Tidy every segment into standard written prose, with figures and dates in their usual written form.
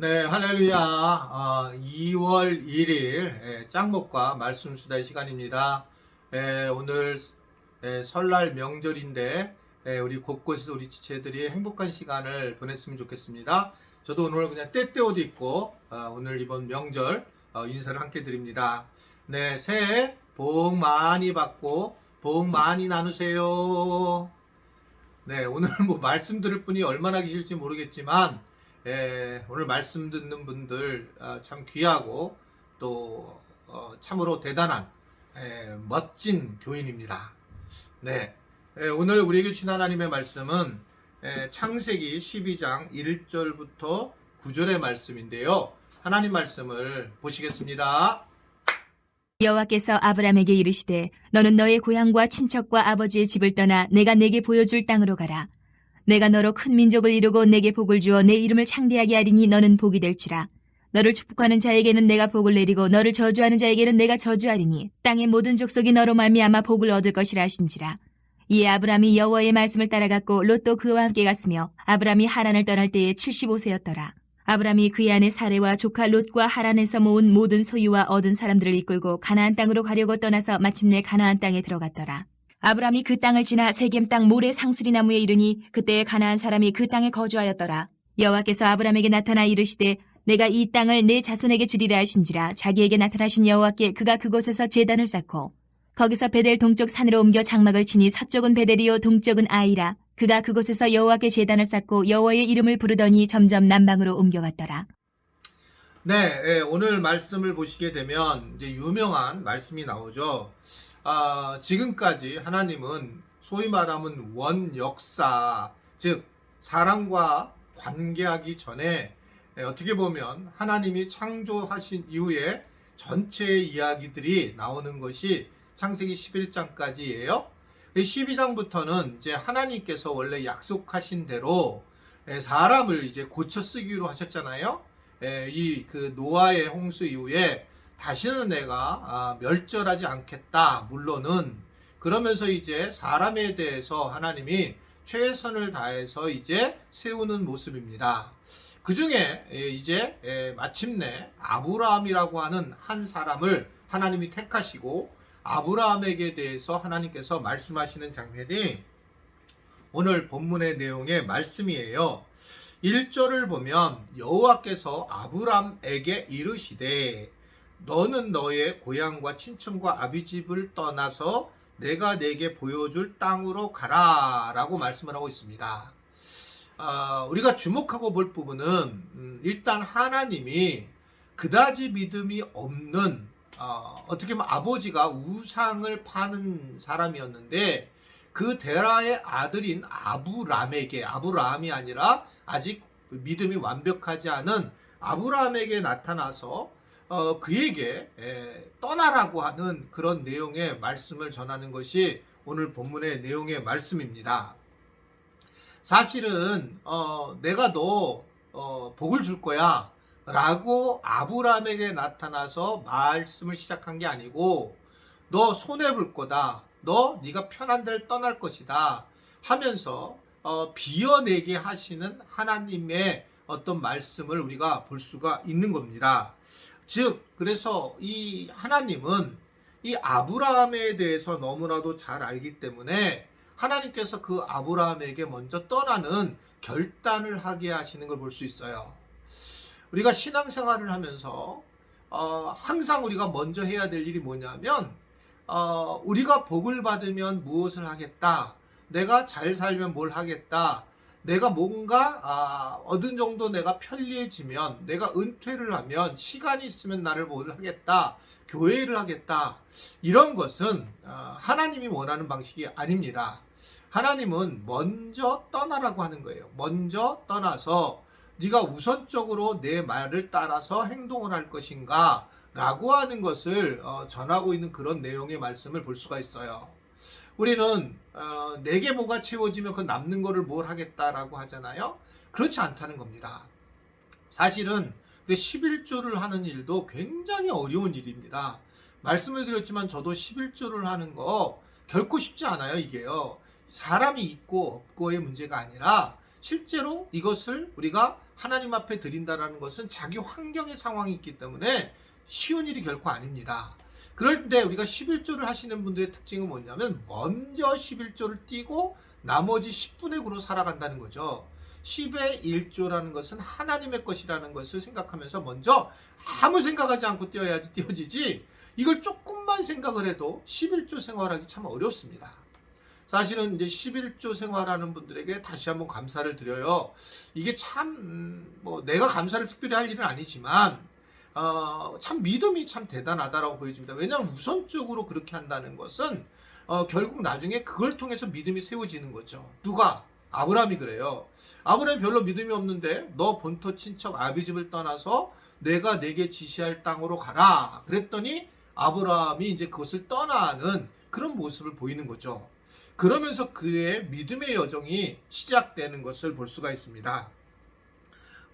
네, 할렐루야. 2월 1일 짱목과 말씀 수다의 시간입니다. 오늘 설날 명절인데 우리 곳곳에서 우리 지체들이 행복한 시간을 보냈으면 좋겠습니다. 저도 오늘 그냥 때때 옷 입고 오늘 이번 명절 인사를 함께 드립니다. 네, 새해 복 많이 받고 복 많이 나누세요. 네, 오늘 뭐 말씀 들을 분이 얼마나 계실지 모르겠지만 오늘 말씀 듣는 분들 참 귀하고 또 참으로 대단한 멋진 교인입니다. 네, 오늘 우리에게 주신 하나님의 말씀은 창세기 12장 1절부터 9절의 말씀인데요. 하나님 말씀을 보시겠습니다. 여호와께서 아브람에게 이르시되 너는 너의 고향과 친척과 아버지의 집을 떠나 내가 내게 보여줄 땅으로 가라. 내가 너로 큰 민족을 이루고 내게 복을 주어 내 이름을 창대하게 하리니 너는 복이 될지라. 너를 축복하는 자에게는 내가 복을 내리고 너를 저주하는 자에게는 내가 저주하리니 땅의 모든 족속이 너로 말미암아 복을 얻을 것이라 하신지라. 이에 아브람이 여호와의 말씀을 따라갔고 롯도 그와 함께 갔으며 아브람이 하란을 떠날 때에 75세였더라. 아브람이 그의 아내 사레와 조카 롯과 하란에서 모은 모든 소유와 얻은 사람들을 이끌고 가나안 땅으로 가려고 떠나서 마침내 가나안 땅에 들어갔더라. 아브람이 그 땅을 지나 세겜 땅 모래 상수리 나무에 이르니 그때에 가나안 사람이 그 땅에 거주하였더라. 여호와께서 아브람에게 나타나 이르시되 내가 이 땅을 내 자손에게 주리라 하신지라. 자기에게 나타나신 여호와께 그가 그곳에서 제단을 쌓고 거기서 베델 동쪽 산으로 옮겨 장막을 치니 서쪽은 베델이요 동쪽은 아이라. 그가 그곳에서 여호와께 제단을 쌓고 여호와의 이름을 부르더니 점점 남방으로 옮겨갔더라. 네, 오늘 말씀을 보시게 되면 이제 유명한 말씀이 나오죠. 지금까지 하나님은 소위 말하면 원역사, 즉 사람과 관계하기 전에 어떻게 보면 하나님이 창조하신 이후에 전체의 이야기들이 나오는 것이 창세기 11장까지예요. 12장부터는 이제 하나님께서 원래 약속하신 대로 사람을 이제 고쳐 쓰기로 하셨잖아요. 이 그 노아의 홍수 이후에 다시는 내가 멸절하지 않겠다. 물론은 그러면서 이제 사람에 대해서 하나님이 최선을 다해서 이제 세우는 모습입니다. 그 중에 이제 마침내 아브라함이라고 하는 한 사람을 하나님이 택하시고 아브라함에게 대해서 하나님께서 말씀하시는 장면이 오늘 본문의 내용의 말씀이에요. 1절을 보면 여호와께서 아브람에게 이르시되 너는 너의 고향과 친척과 아비집을 떠나서 내가 내게 보여줄 땅으로 가라 라고 말씀을 하고 있습니다. 우리가 주목하고 볼 부분은 일단 하나님이 그다지 믿음이 없는 어떻게 보면 아버지가 우상을 파는 사람이었는데 그 데라의 아들인 아브라함이 아니라 아직 믿음이 완벽하지 않은 아브라함에게 나타나서 그에게 떠나라고 하는 그런 내용의 말씀을 전하는 것이 오늘 본문의 내용의 말씀입니다. 사실은 내가 너 복을 줄 거야 라고 아브라함에게 나타나서 말씀을 시작한 게 아니고 너 손해볼 거다. 네가 편한 데를 떠날 것이다 하면서 비워내게 하시는 하나님의 어떤 말씀을 우리가 볼 수가 있는 겁니다. 즉 그래서 이 하나님은 이 아브라함에 대해서 너무나도 잘 알기 때문에 하나님께서 그 아브라함에게 먼저 떠나는 결단을 하게 하시는 걸 볼 수 있어요. 우리가 신앙생활을 하면서 항상 우리가 먼저 해야 될 일이 뭐냐면 우리가 복을 받으면 무엇을 하겠다, 내가 잘 살면 뭘 하겠다, 내가 뭔가 어느 정도 내가 편리해지면, 내가 은퇴를 하면, 시간이 있으면 나를 뭘 하겠다, 교회를 하겠다, 이런 것은 하나님이 원하는 방식이 아닙니다. 하나님은 먼저 떠나라고 하는 거예요. 먼저 떠나서 네가 우선적으로 내 말을 따라서 행동을 할 것인가 라고 하는 것을 전하고 있는 그런 내용의 말씀을 볼 수가 있어요. 우리는 내게 뭐가 채워지면 그 남는 거를 뭘 하겠다라고 하잖아요. 그렇지 않다는 겁니다. 사실은 11조를 하는 일도 굉장히 어려운 일입니다. 말씀을 드렸지만 저도 11조를 하는 거 결코 쉽지 않아요. 이게요, 사람이 있고 없고의 문제가 아니라 실제로 이것을 우리가 하나님 앞에 드린다라는 것은 자기 환경의 상황이 있기 때문에 쉬운 일이 결코 아닙니다. 그럴 때 우리가 11조를 하시는 분들의 특징은 뭐냐면 먼저 11조를 띄고 나머지 10분의 9로 살아간다는 거죠. 10의 1조라는 것은 하나님의 것이라는 것을 생각하면서 먼저 아무 생각하지 않고 띄어야지 띄어지지, 이걸 조금만 생각을 해도 11조 생활하기 참 어렵습니다. 사실은 이제 11조 생활하는 분들에게 다시 한번 감사를 드려요. 이게 참 뭐 내가 감사를 특별히 할 일은 아니지만 참 믿음이 참 대단하다라고 보여집니다. 왜냐하면 우선적으로 그렇게 한다는 것은 결국 나중에 그걸 통해서 믿음이 세워지는 거죠. 누가? 아브라함이 그래요. 아브라함이 별로 믿음이 없는데 너 본토 친척 아비 집을 떠나서 내가 내게 지시할 땅으로 가라. 그랬더니 아브라함이 이제 그것을 떠나는 그런 모습을 보이는 거죠. 그러면서 그의 믿음의 여정이 시작되는 것을 볼 수가 있습니다.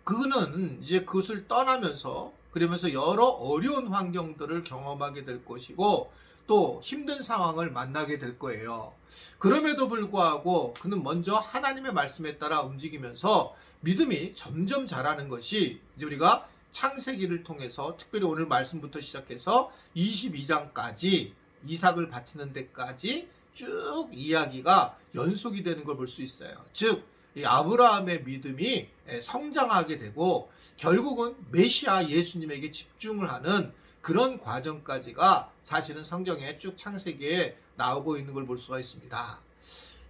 그는 이제 그것을 떠나면서 그러면서 여러 어려운 환경들을 경험하게 될 것이고 또 힘든 상황을 만나게 될 거예요. 그럼에도 불구하고 그는 먼저 하나님의 말씀에 따라 움직이면서 믿음이 점점 자라는 것이 이제 우리가 창세기를 통해서 특별히 오늘 말씀부터 시작해서 22장까지 이삭을 바치는 데까지 쭉 이야기가 연속이 되는 걸 볼 수 있어요. 즉 이 아브라함의 믿음이 성장하게 되고 결국은 메시아 예수님에게 집중을 하는 그런 과정까지가 사실은 성경에 쭉 창세기에 나오고 있는 걸 볼 수가 있습니다.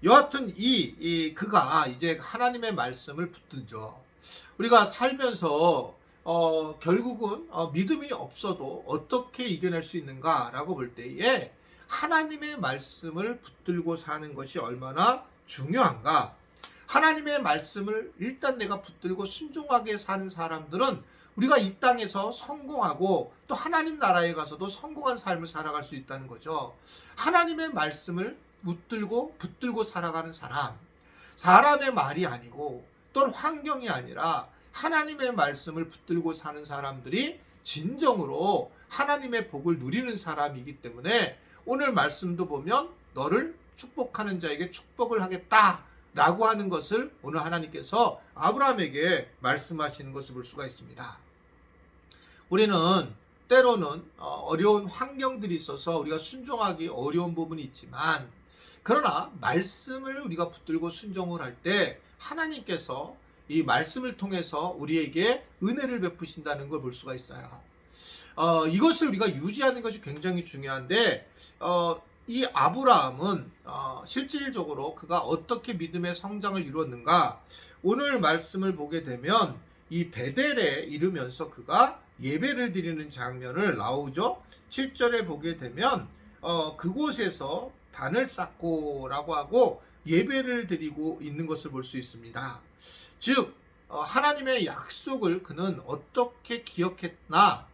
여하튼 그가 이제 하나님의 말씀을 붙들죠. 우리가 살면서 결국은 믿음이 없어도 어떻게 이겨낼 수 있는가라고 볼 때에 하나님의 말씀을 붙들고 사는 것이 얼마나 중요한가. 하나님의 말씀을 일단 내가 붙들고 순종하게 사는 사람들은 우리가 이 땅에서 성공하고 또 하나님 나라에 가서도 성공한 삶을 살아갈 수 있다는 거죠. 하나님의 말씀을 붙들고 살아가는 사람, 사람의 말이 아니고 또는 환경이 아니라 하나님의 말씀을 붙들고 사는 사람들이 진정으로 하나님의 복을 누리는 사람이기 때문에 오늘 말씀도 보면 너를 축복하는 자에게 축복을 하겠다 라고 하는 것을 오늘 하나님께서 아브라함에게 말씀하시는 것을 볼 수가 있습니다. 우리는 때로는 어려운 환경들이 있어서 우리가 순종하기 어려운 부분이 있지만 그러나 말씀을 우리가 붙들고 순종을 할 때 하나님께서 이 말씀을 통해서 우리에게 은혜를 베푸신다는 걸 볼 수가 있어요. 이것을 우리가 유지하는 것이 굉장히 중요한데 이 아브라함은 실질적으로 그가 어떻게 믿음의 성장을 이루었는가, 오늘 말씀을 보게 되면 이 베델에 이르면서 그가 예배를 드리는 장면을 나오죠. 7절에 보게 되면 그곳에서 단을 쌓고라고 하고 예배를 드리고 있는 것을 볼 수 있습니다. 즉 하나님의 약속을 그는 어떻게 기억했나,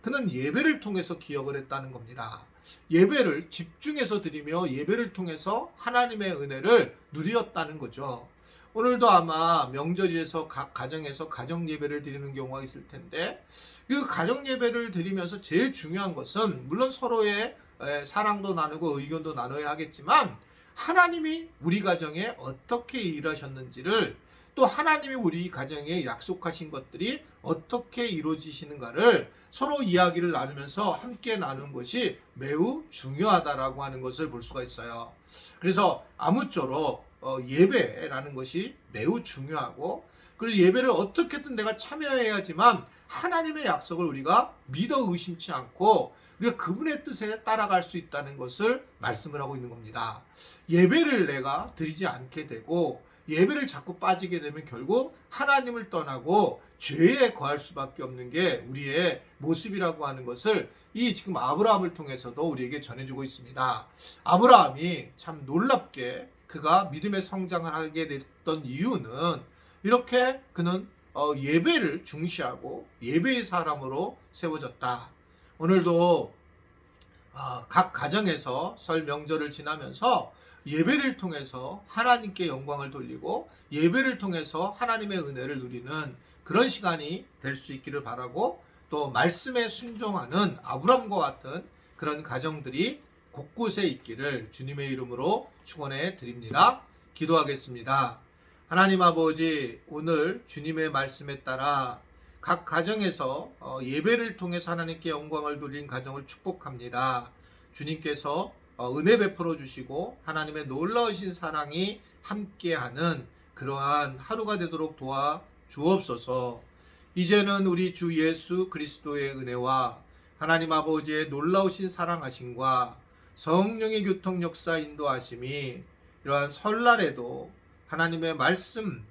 그는 예배를 통해서 기억을 했다는 겁니다. 예배를 집중해서 드리며 예배를 통해서 하나님의 은혜를 누렸다는 거죠. 오늘도 아마 명절에서 각 가정에서 가정 예배를 드리는 경우가 있을 텐데 그 가정 예배를 드리면서 제일 중요한 것은 물론 서로의 사랑도 나누고 의견도 나눠야 하겠지만 하나님이 우리 가정에 어떻게 일하셨는지를, 또 하나님이 우리 가정에 약속하신 것들이 어떻게 이루어지시는가를 서로 이야기를 나누면서 함께 나누는 것이 매우 중요하다라고 하는 것을 볼 수가 있어요. 그래서 아무쪼록 예배라는 것이 매우 중요하고, 그리고 예배를 어떻게든 내가 참여해야지만 하나님의 약속을 우리가 믿어 의심치 않고 우리가 그분의 뜻에 따라갈 수 있다는 것을 말씀을 하고 있는 겁니다. 예배를 내가 드리지 않게 되고 예배를 자꾸 빠지게 되면 결국 하나님을 떠나고 죄에 거할 수밖에 없는 게 우리의 모습이라고 하는 것을 이 지금 아브라함을 통해서도 우리에게 전해주고 있습니다. 아브라함이 참 놀랍게 그가 믿음의 성장을 하게 됐던 이유는 이렇게 그는 예배를 중시하고 예배의 사람으로 세워졌다. 오늘도 각 가정에서 설 명절을 지나면서 예배를 통해서 하나님께 영광을 돌리고 예배를 통해서 하나님의 은혜를 누리는 그런 시간이 될 수 있기를 바라고, 또 말씀에 순종하는 아브람과 같은 그런 가정들이 곳곳에 있기를 주님의 이름으로 축원해 드립니다. 기도하겠습니다. 하나님 아버지, 오늘 주님의 말씀에 따라 각 가정에서 예배를 통해서 하나님께 영광을 돌린 가정을 축복합니다. 주님께서 은혜 베풀어 주시고 하나님의 놀라우신 사랑이 함께하는 그러한 하루가 되도록 도와 주옵소서. 이제는 우리 주 예수 그리스도의 은혜와 하나님 아버지의 놀라우신 사랑하심과 성령의 교통 역사 인도하심이 이러한 설날에도 하나님의 말씀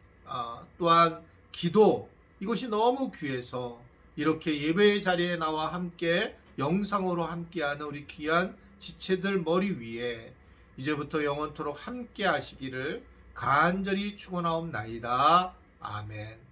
또한 기도 이것이 너무 귀해서 이렇게 예배의 자리에 나와 함께 영상으로 함께하는 우리 귀한 지체들 머리 위에 이제부터 영원토록 함께 하시기를 간절히 축원하옵나이다. 아멘.